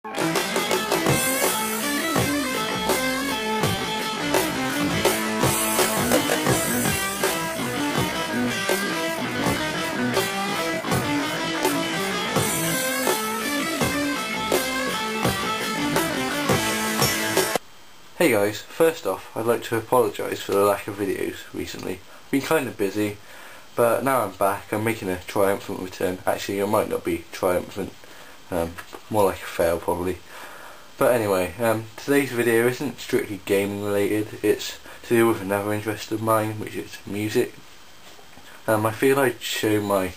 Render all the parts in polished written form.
Hey guys, first off I'd like to apologise for the lack of videos recently. Been kind of busy, but now I'm back. I'm making a triumphant return. Actually, it might not be triumphant, more like a fail probably. But anyway, today's video isn't strictly gaming related. It's to do with another interest of mine, which is music. I feel I'd show my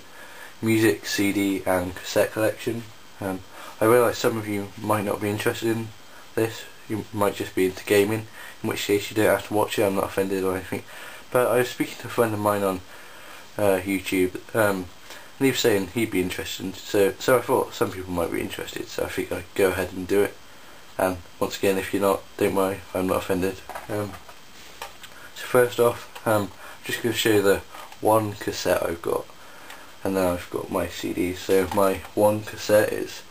music CD and cassette collection. I realise some of you might not be interested in this. You might just be into gaming, in which case you don't have to watch it. I'm not offended or anything. But I was speaking to a friend of mine on YouTube, and he was saying he'd be interested. So I thought some people might be interested. So I think I'd go ahead and do it. And once again, if you're not, don't worry, I'm not offended. So first off, I'm just going to show you the one cassette I've got, and then I've got my CDs. So my one cassette is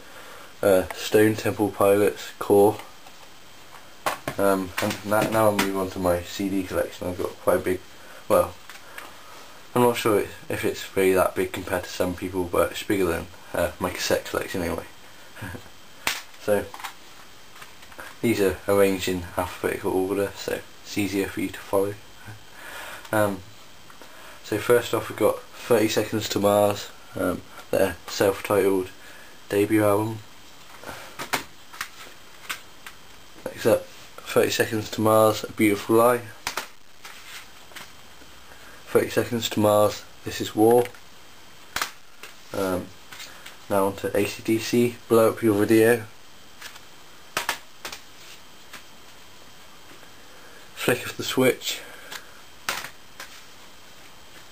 Stone Temple Pilots Core. And now I'll move on to my CD collection. I've got quite a big, well, I'm not sure if it's really that big compared to some people, but it's bigger than my cassette collection anyway. So these are arranged in alphabetical order, so it's easier for you to follow. So first off, we've got 30 Seconds to Mars, their self-titled debut album. Next up, 30 Seconds to Mars, A Beautiful Lie. 30 Seconds to Mars, This Is War. Now on to AC/DC, Blow Up Your Video. Flick of the Switch.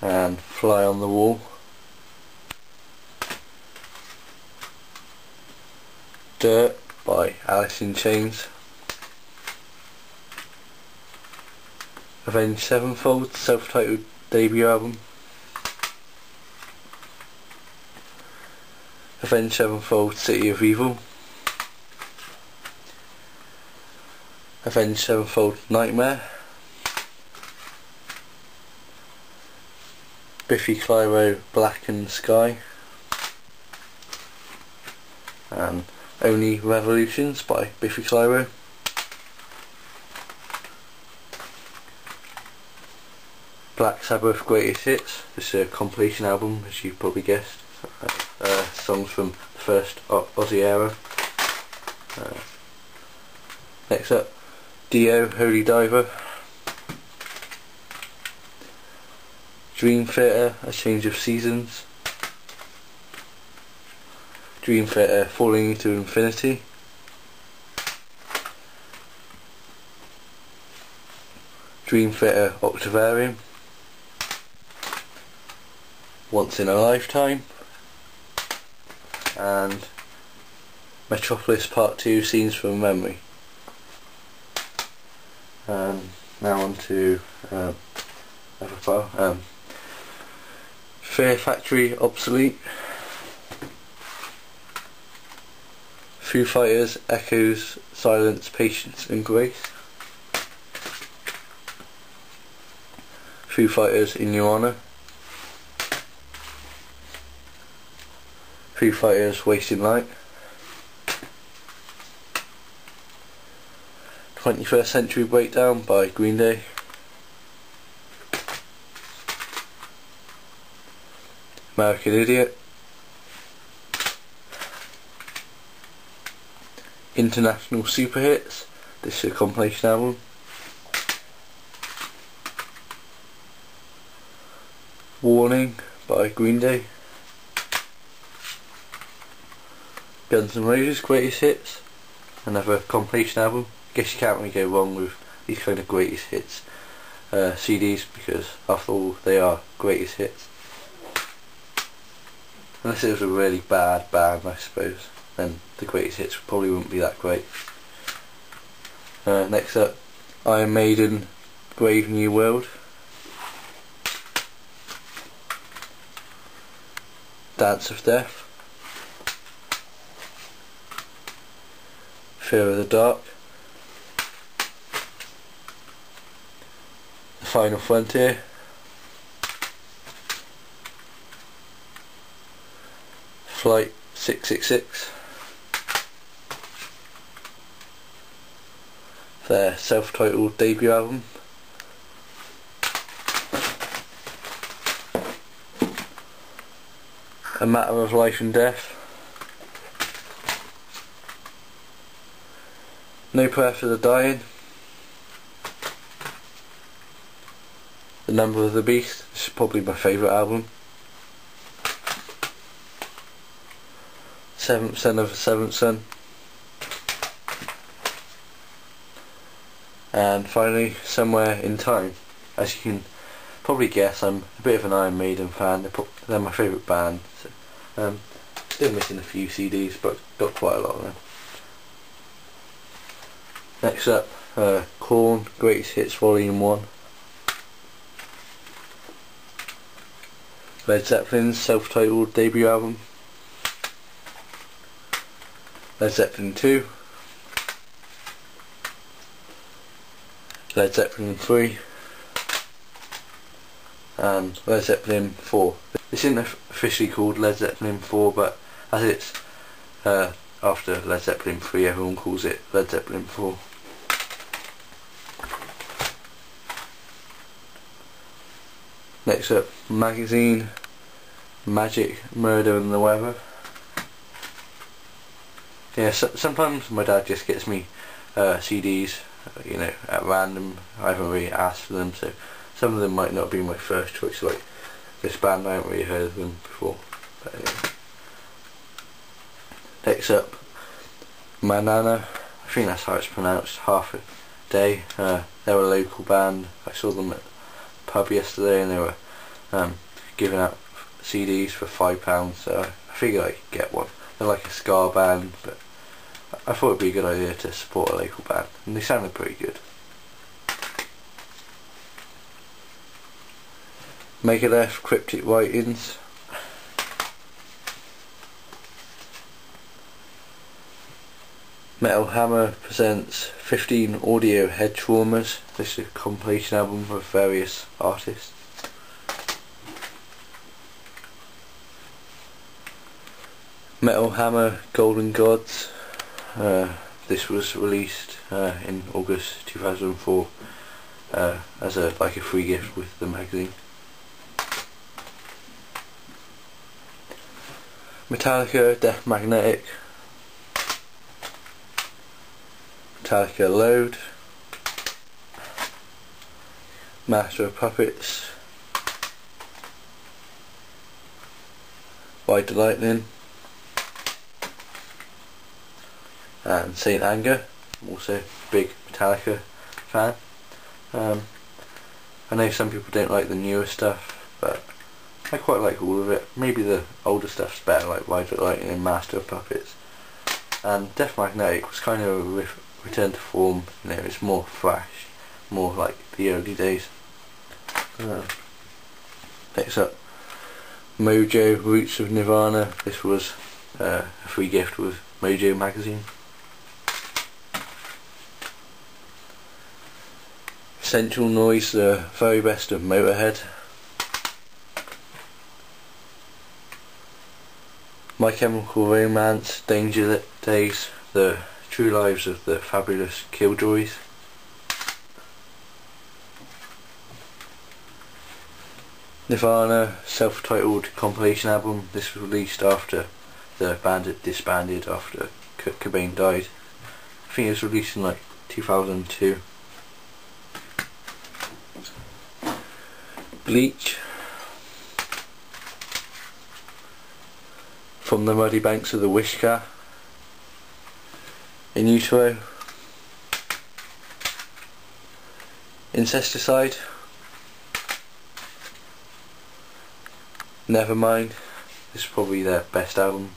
And Fly on the Wall. Dirt by Alice in Chains. Avenged Sevenfold, self-titled debut album. Avenged Sevenfold, City of Evil. Avenged Sevenfold, Nightmare. Biffy Clyro, Blackened Sky. And Only Revolutions by Biffy Clyro. Black Sabbath Greatest Hits. This is a compilation album, as you've probably guessed. Songs from the first Aussie era. Next up, Dio, Holy Diver. Dream Theater, A Change of Seasons. Dream Theater, Falling into Infinity. Dream Theater, Octavarium. Once in a Lifetime, and Metropolis Part 2, Scenes from Memory. Now on to other file. Fear Factory, Obsolete. Foo Fighters, Echoes, Silence, Patience and Grace. Foo Fighters, In Your Honor. Foo Fighters, Wasting Light. 21st Century Breakdown by Green Day. American Idiot. International Super Hits. This is a compilation album. Warning by Green Day. Guns N' Roses Greatest Hits, another compilation album. Guess you can't really go wrong with these kind of greatest hits CDs, because after all they are greatest hits. Unless it was a really bad band, I suppose, then the greatest hits probably wouldn't be that great. Next up, Iron Maiden, Brave New World. Dance of Death. Fear of the Dark, The Final Frontier, Flight 666, their self-titled debut album, A Matter of Life and Death, No Prayer for the Dying, The Number of the Beast. This is probably my favourite album. Seventh Son of a Seventh Son, and finally Somewhere in Time. As you can probably guess, I'm a bit of an Iron Maiden fan. They're my favourite band. So, still missing a few CDs, but got quite a lot of them. Next up, Korn Greatest Hits Volume 1, Led Zeppelin's self-titled debut album, Led Zeppelin 2, Led Zeppelin 3, and Led Zeppelin 4. This isn't officially called Led Zeppelin 4, but as it's after Led Zeppelin 3, everyone calls it Led Zeppelin 4. Next up, Magazine, Magic, Murder and the Weather. Yeah, sometimes my dad just gets me CDs, you know, at random. I haven't really asked for them, so some of them might not be my first choice. Like this band, I haven't really heard of them before. But anyway. Next up, Manana. I think that's how it's pronounced. Half a Day. They're a local band. I saw them at the pub yesterday, and they were giving out CDs for £5. So I figured I could get one. They're like a ska band, but I thought it'd be a good idea to support a local band, and they sounded pretty good. Megadeth, Cryptic Writings. Metal Hammer presents 15 Audio Head Traumas. This is a compilation album of various artists. Metal Hammer, Golden Gods. This was released in August 2004 as a free gift with the magazine. Metallica, Death Magnetic. Metallica, Load. Master of Puppets, Ride the Lightning, and Saint Anger. I'm also a big Metallica fan. I know some people don't like the newer stuff, but I quite like all of it. Maybe the older stuff's better, like Ride the Lightning and Master of Puppets. And Death Magnetic was kind of a return to form. You know, it's more thrash, more like the early days. Next up, Mojo, Roots of Nirvana. This was a free gift with Mojo magazine. Essential Noise, the very best of Motorhead. My Chemical Romance, Danger Days, the true lives of the fabulous Killjoys. Nirvana, self-titled compilation album. This was released after the band had disbanded after Kurt Cobain died. I think it was released in like 2002. Bleach, From the Muddy Banks of the Wishkah, In Utero, Incesticide, Nevermind. This is probably their best album.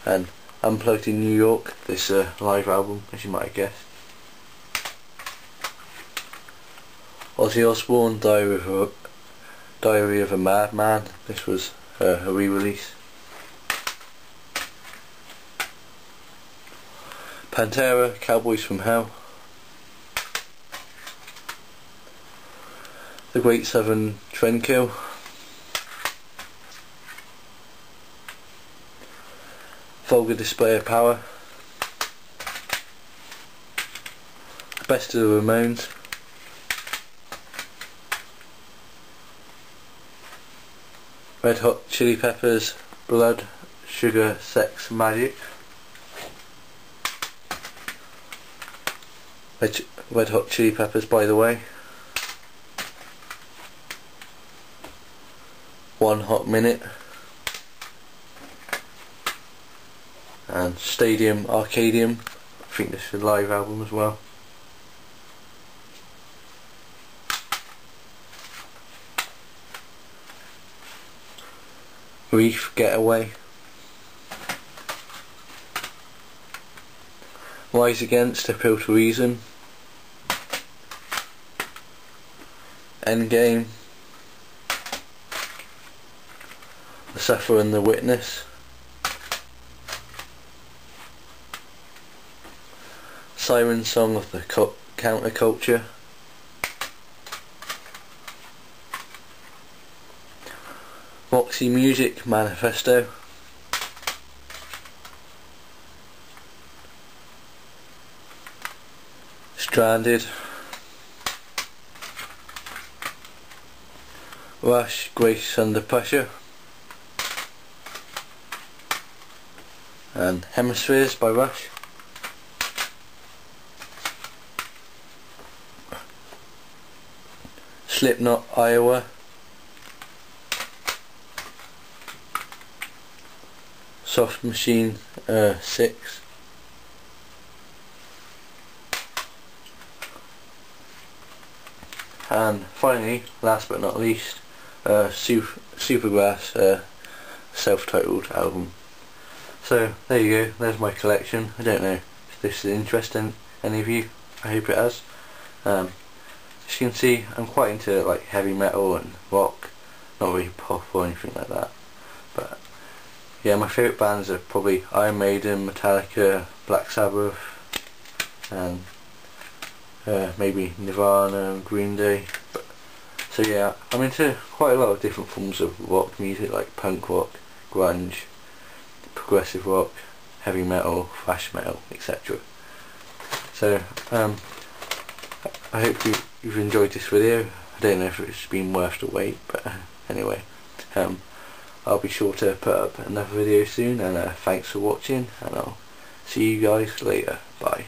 And Unplugged in New York. This is a live album, as you might have guessed. Ozzy Osbourne, Diary of a Madman. This was a re-release. Pantera, Cowboys from Hell. The Great Southern Trendkill. Vulgar Display of Power. Best of the Ramones. Red Hot Chili Peppers, Blood, Sugar, Sex, Magic. Red Hot Chili Peppers, by the way. One Hot Minute. And Stadium Arcadium. I think this is a live album as well. Reef Getaway. Rise Against, Appeal to Reason. Endgame. The Sufferer and the Witness. Siren Song of the Counterculture. Roxy Music, Manifesto. Stranded. Rush, Grace Under Pressure. And Hemispheres by Rush. Slipknot, Iowa. Soft Machine 6. And finally, last but not least, Supergrass self-titled album. So there you go, there's my collection. I don't know if this is interesting any of you. I hope it has. As you can see, I'm quite into like heavy metal and rock, not really pop or anything like that. But yeah, my favourite bands are probably Iron Maiden, Metallica, Black Sabbath, and maybe Nirvana and Green Day. So yeah, I'm into quite a lot of different forms of rock music, like punk rock, grunge, progressive rock, heavy metal, thrash metal, etc. So I hope you've enjoyed this video. I don't know if it's been worth the wait, but anyway, I'll be sure to put up another video soon, and thanks for watching, and I'll see you guys later. Bye.